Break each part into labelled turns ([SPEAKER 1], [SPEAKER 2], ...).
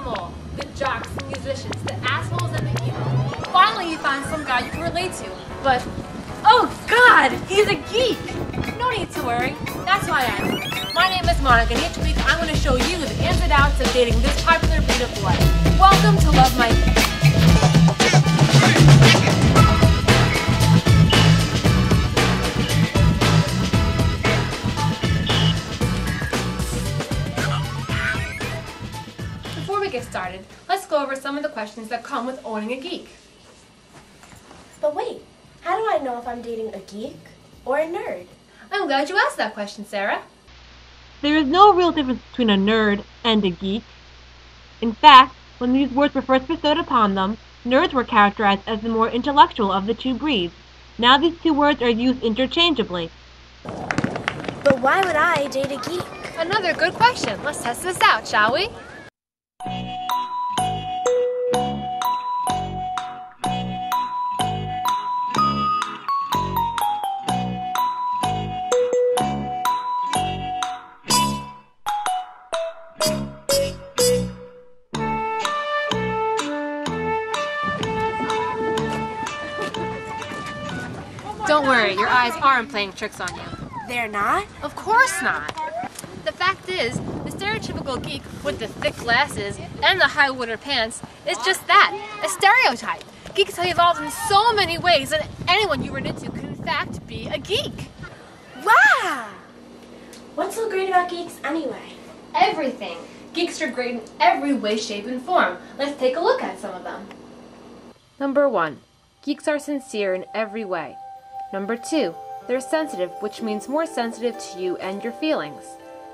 [SPEAKER 1] them all. The jocks, the musicians, the assholes, and the emo. Finally you found some guy you can relate to. But, oh God, he's a geek! No need to worry, that's why I am. My name is Monica, and each week I'm going to show you the ins and outs of dating this popular breed of blood. Welcome to Love My Geek. Before we get started, let's go over some of the questions that come with owning a geek.
[SPEAKER 2] But wait, how do I know if I'm dating a geek or a nerd?
[SPEAKER 1] I'm glad you asked that question, Sarah.
[SPEAKER 3] There is no real difference between a nerd and a geek. In fact, when these words were first bestowed upon them, nerds were characterized as the more intellectual of the two breeds. Now these two words are used interchangeably.
[SPEAKER 2] But why would I date a geek?
[SPEAKER 1] Another good question. Let's test this out, shall we? Don't worry, your eyes aren't playing tricks on you.
[SPEAKER 2] They're not?
[SPEAKER 1] Of course not. The fact is, the stereotypical geek with the thick glasses and the high water pants is just that, a stereotype. Geeks have evolved in so many ways that anyone you run into could in fact be a geek.
[SPEAKER 2] Wow! What's so great about geeks anyway?
[SPEAKER 1] Everything. Geeks are great in every way, shape, and form. Let's take a look at some of them. Number 1. Geeks are sincere in every way. Number 2. They're sensitive, which means more sensitive to you and your feelings.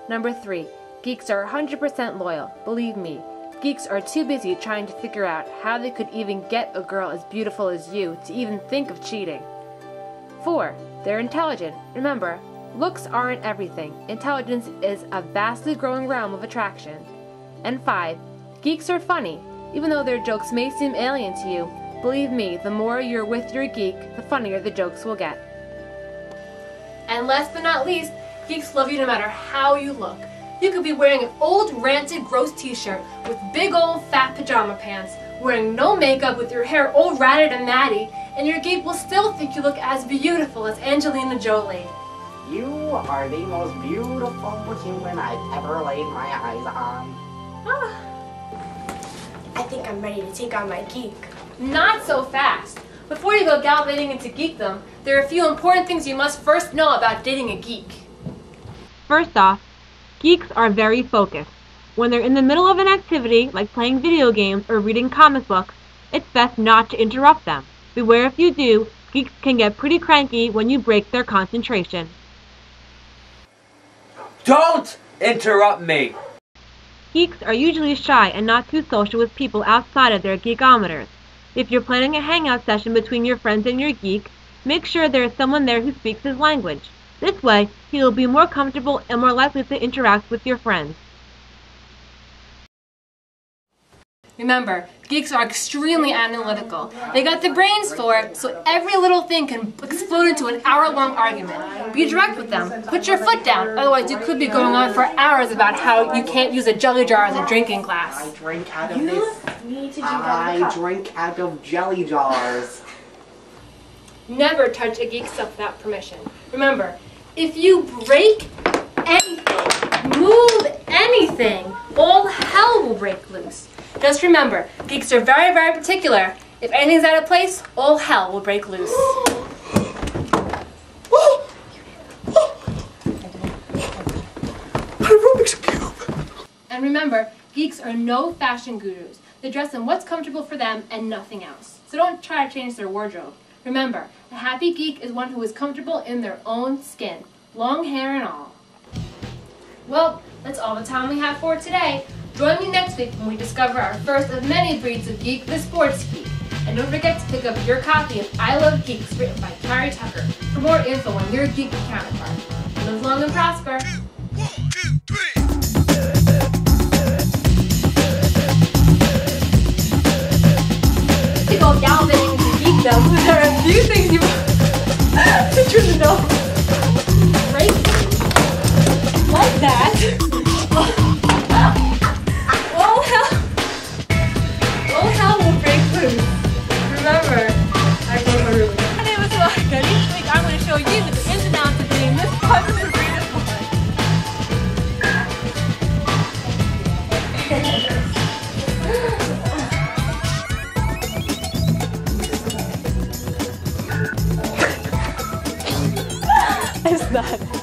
[SPEAKER 1] Number 3. Geeks are 100% loyal. Believe me, geeks are too busy trying to figure out how they could even get a girl as beautiful as you to even think of cheating. 4. They're intelligent. Remember, looks aren't everything. Intelligence is a vastly growing realm of attraction. And 5. Geeks are funny. Even though their jokes may seem alien to you, believe me, the more you're with your geek, the funnier the jokes will get. And last but not least, geeks love you no matter how you look. You could be wearing an old, ranted, gross t-shirt with big old fat pajama pants, wearing no makeup with your hair all ratted and matty, and your geek will still think you look as beautiful as Angelina Jolie.
[SPEAKER 4] You are the most beautiful human I've ever laid my eyes on.
[SPEAKER 2] I think I'm ready to take on my geek.
[SPEAKER 1] Not so fast. Before you go gallivanting into geekdom, there are a few important things you must first know about dating a geek.
[SPEAKER 3] First off, geeks are very focused. When they're in the middle of an activity, like playing video games or reading comic books, it's best not to interrupt them. Beware if you do, geeks can get pretty cranky when you break their concentration.
[SPEAKER 5] Don't interrupt me!
[SPEAKER 3] Geeks are usually shy and not too social with people outside of their geekometers. If you're planning a hangout session between your friends and your geek, make sure there is someone there who speaks his language. This way, he will be more comfortable and more likely to interact with your friends.
[SPEAKER 1] Remember, geeks are extremely analytical. They got the brains for it, so every little thing can explode into an hour-long argument. Be direct with them. Put your foot down, otherwise you could be going on for hours about how you can't use a jelly jar as a drinking glass.
[SPEAKER 4] I drink out of I drink out of jelly jars.
[SPEAKER 1] Never touch a geek stuff without permission. Remember, if you break anything, move anything, all hell will break loose. Just remember, geeks are very, very particular. If anything's out of place, all hell will break loose. And remember, geeks are no fashion gurus. They dress in what's comfortable for them and nothing else. So don't try to change their wardrobe. Remember, a happy geek is one who is comfortable in their own skin, long hair and all. Well, that's all the time we have for today. Join me next week when we discover our first of many breeds of geek, the sports geek. And don't forget to pick up your copy of I Love Geeks, written by Carrie Tucker, for more info on your geeky counterpart. Live long and prosper.
[SPEAKER 6] 1, 2, 3.
[SPEAKER 1] To go gallivanting into geekdom, there are a few things you should know. Right? Like that. Oh hell.
[SPEAKER 6] that?